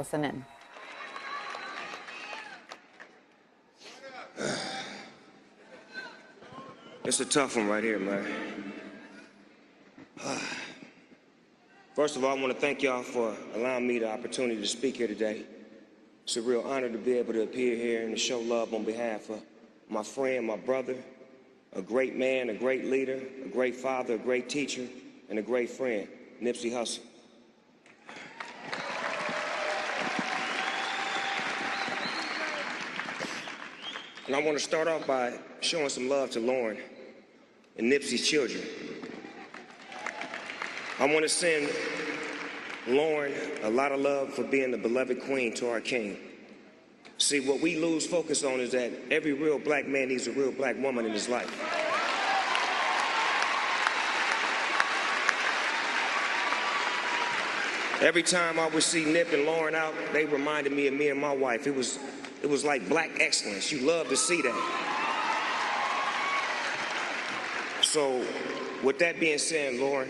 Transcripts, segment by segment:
Listen in. It's a tough one right here, man. First of all, I want to thank y'all for allowing me the opportunity to speak here today. It's a real honor to be able to appear here and to show love on behalf of my friend, my brother, a great man, a great leader, a great father, a great teacher, and a great friend, Nipsey Hussel. And I want to start off by showing some love to Lauren and Nipsey's children. I want to send Lauren a lot of love for being the beloved queen to our king. See, what we lose focus on is that every real black man needs a real black woman in his life. Every time I would see Nip and Lauren out, they reminded me of me and my wife. It was like black excellence. You love to see that. So, with that being said, Lauren,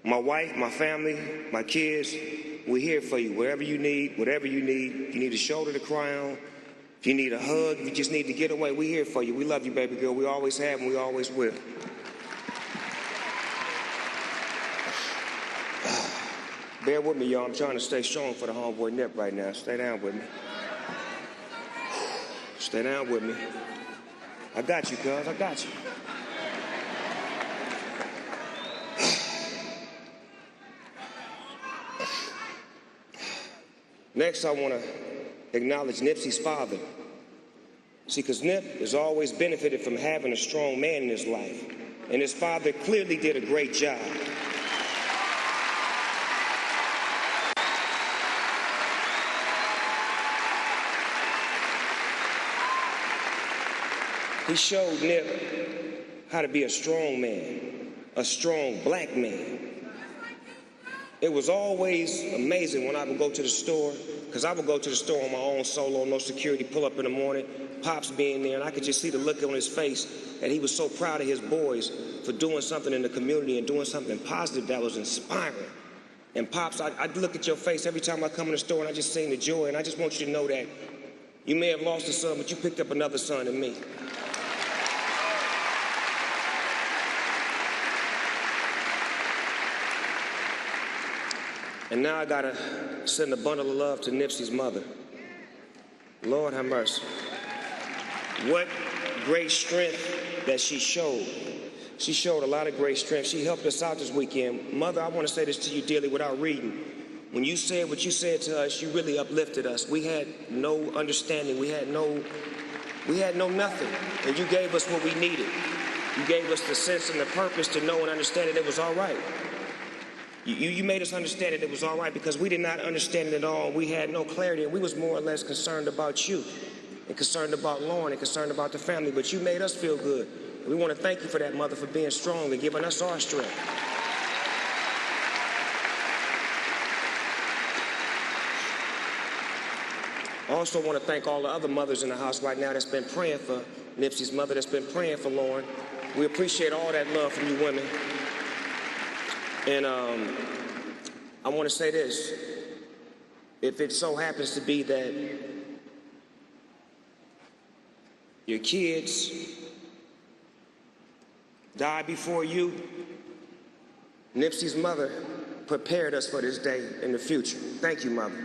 my wife, my family, my kids, we're here for you. Whatever you need, if you need a shoulder to cry on, if you need a hug, if you just need to get away, we're here for you. We love you, baby girl. We always have and we always will. Bear with me, y'all. I'm trying to stay strong for the homeboy Nip right now. Stay down with me. Stay down with me. I got you, cuz. I got you. Next, I want to acknowledge Nipsey's father. See, because Nip has always benefited from having a strong man in his life. And his father clearly did a great job. He showed Nip how to be a strong man, a strong black man. It was always amazing when I would go to the store, because I would go to the store on my own solo, no security, pull up in the morning, Pops being there, and I could just see the look on his face that he was so proud of his boys for doing something in the community and doing something positive that was inspiring. And Pops, I'd look at your face every time I come in the store and I just sing the joy, and I just want you to know that you may have lost a son, but you picked up another son in me. And now I gotta send a bundle of love to Nipsey's mother. Lord have mercy. What great strength that she showed. She showed a lot of great strength. She helped us out this weekend. Mother, I want to say this to you dearly without reading. When you said what you said to us, you really uplifted us. We had no understanding. We had no nothing. And you gave us what we needed. You gave us the sense and the purpose to know and understand that it was all right. You made us understand that it was all right because we did not understand it at all. We had no clarity, and we was more or less concerned about you and concerned about Lauren and concerned about the family, but you made us feel good. And we want to thank you for that, Mother, for being strong and giving us our strength. I also want to thank all the other mothers in the house right now that's been praying for Nipsey's mother, that's been praying for Lauren. We appreciate all that love from you women. And I want to say this. If it so happens to be that your kids die before you, Nipsey's mother prepared us for this day in the future. Thank you, Mother.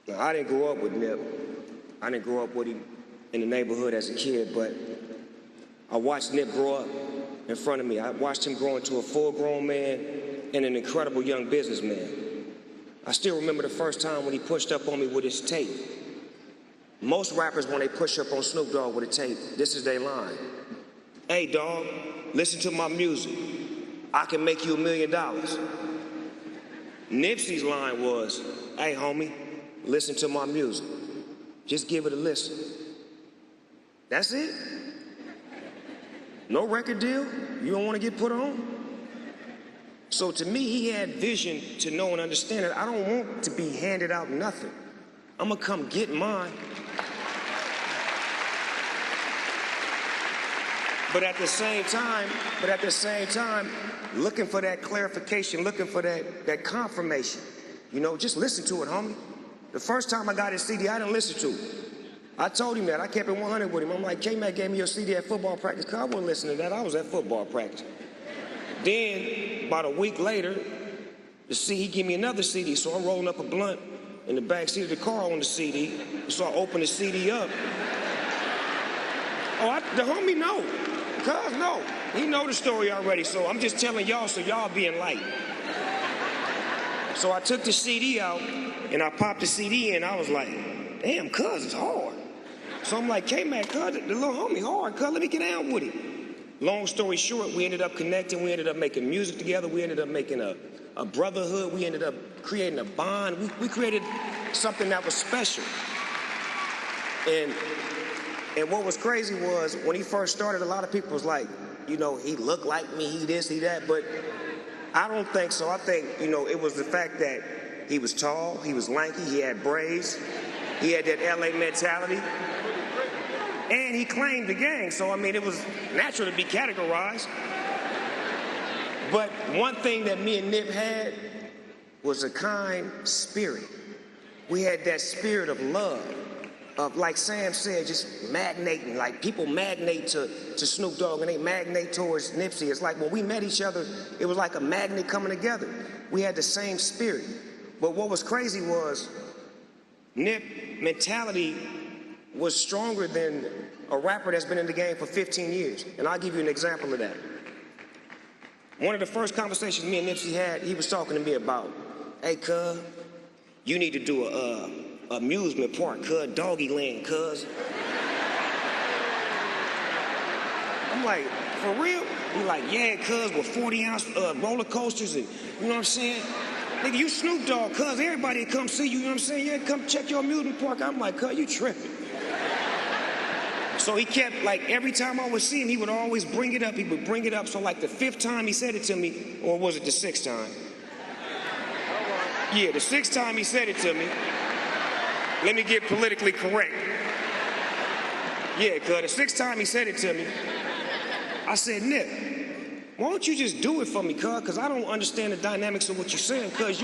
Now, I didn't grow up with Nip. I didn't grow up with him in the neighborhood as a kid, but I watched Nip grow up in front of me. I watched him grow into a full-grown man and an incredible young businessman. I still remember the first time when he pushed up on me with his tape. Most rappers, when they push up on Snoop Dogg with a tape, this is their line. Hey, dog, listen to my music. I can make you $1 million. Nipsey's line was, hey, homie, listen to my music. Just give it a listen. That's it? No record deal? You don't want to get put on? So to me, he had vision to know and understand that I don't want to be handed out nothing. I'm gonna come get mine. But at the same time, looking for that clarification, looking for that confirmation. You know, just listen to it, homie. The first time I got his CD, I didn't listen to it. I told him that. I kept it 100 with him. I'm like, K-Mac gave me your CD at football practice. Cause I wasn't listening to that. I was at football practice. Then, about a week later, he gave me another CD. So I'm rolling up a blunt in the back seat of the car on the CD. So I open the CD up. Oh, the homie know. Cuz no. He know the story already. So I'm just telling y'all so y'all be enlightened. So I took the CD out and I popped the CD in. I was like, damn, cuz it's hard. So I'm like, K-Mac, cuz, the little homie hard, cuz, let me get down with it. Long story short, we ended up connecting. We ended up making music together. We ended up making a brotherhood. We ended up creating a bond. We created something that was special. And what was crazy was when he first started, a lot of people was like, you know, he looked like me, he this, he that. But I don't think so. I think, you know, it was the fact that he was tall, he was lanky, he had braids, he had that LA mentality. And he claimed the gang, so I mean, it was natural to be categorized. But one thing that me and Nip had was a kind spirit. We had that spirit of love, of, like Sam said, just magnating. Like people magnate to Snoop Dogg and they magnate towards Nipsey. It's like when we met each other, it was like a magnet coming together. We had the same spirit. But what was crazy was Nip mentality was stronger than a rapper that's been in the game for 15 years. And I'll give you an example of that. One of the first conversations me and Nipsey had, he was talking to me about, hey, cuz, you need to do a amusement park, cuz, doggy land, cuz. I'm like, for real? He like, yeah, cuz, with 40-ounce roller coasters and, you know what I'm saying? Nigga, you Snoop Dogg, cuz, everybody come see you, you know what I'm saying? Yeah, come check your amusement park. I'm like, cuz, you tripping. So he kept, like, every time I would see him, he would always bring it up. He would bring it up. So, like, the 5th time he said it to me, or was it the 6th time? Yeah, the 6th time he said it to me. Let me get politically correct. Yeah, cuz the 6th time he said it to me, I said, Nip, why don't you just do it for me, cuz? Because I don't understand the dynamics of what you're saying, cuz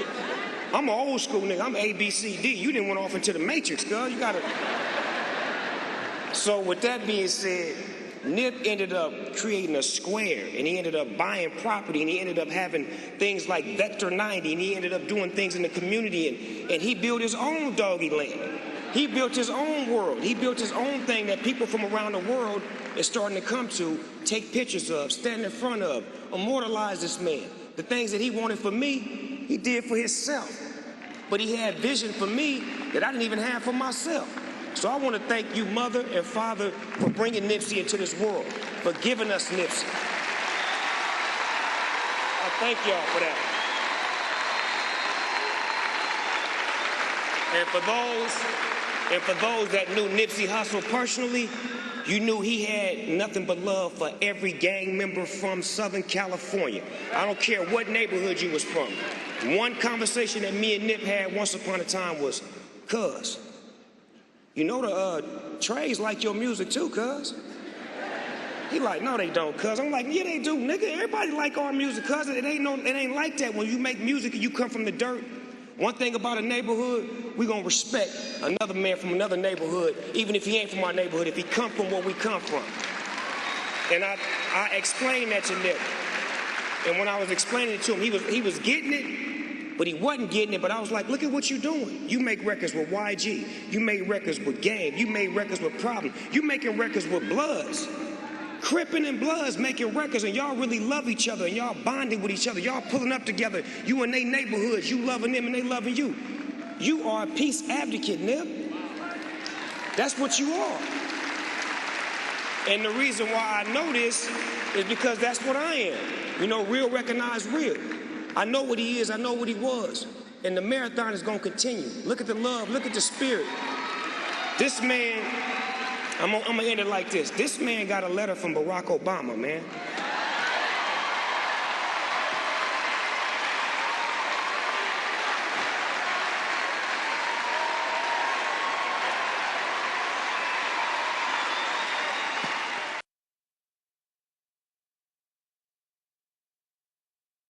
I'm an old school nigga. I'm A, B, C, D. You didn't went off into the Matrix, cuz. You gotta... So with that being said, Nip ended up creating a square, and he ended up buying property, and he ended up having things like Vector 90, and he ended up doing things in the community, and he built his own doggy land. He built his own world. He built his own thing that people from around the world is starting to come to, take pictures of, stand in front of, immortalize this man. The things that he wanted for me, he did for himself. But he had vision for me that I didn't even have for myself. So I want to thank you, mother and father, for bringing Nipsey into this world, for giving us Nipsey. I thank y'all for that. And for those that knew Nipsey Hussel personally, you knew he had nothing but love for every gang member from Southern California. I don't care what neighborhood you was from. One conversation that me and Nip had once upon a time was, cuz, you know the Trays like your music too, cuz. He like, no, they don't, cuz. I'm like, yeah, they do, nigga. Everybody like our music, cuz. It ain't like that when you make music and you come from the dirt. One thing about a neighborhood, we gonna respect another man from another neighborhood, even if he ain't from our neighborhood, if he come from where we come from. And I explained that to Nip. And when I was explaining it to him, he was getting it, but he wasn't getting it. But I was like, look at what you're doing. You make records with YG. You made records with Game. You made records with Problem. You making records with Bloods. Crippin' and Bloods making records, and y'all really love each other, and y'all bonding with each other. Y'all pulling up together. You in they neighborhoods. You loving them, and they loving you. You are a peace advocate, Nip. That's what you are. And the reason why I know this is because that's what I am. You know, real recognize real. I know what he is. I know what he was. And the marathon is going to continue. Look at the love. Look at the spirit. This man, I'm going to end it like this. This man got a letter from Barack Obama, man.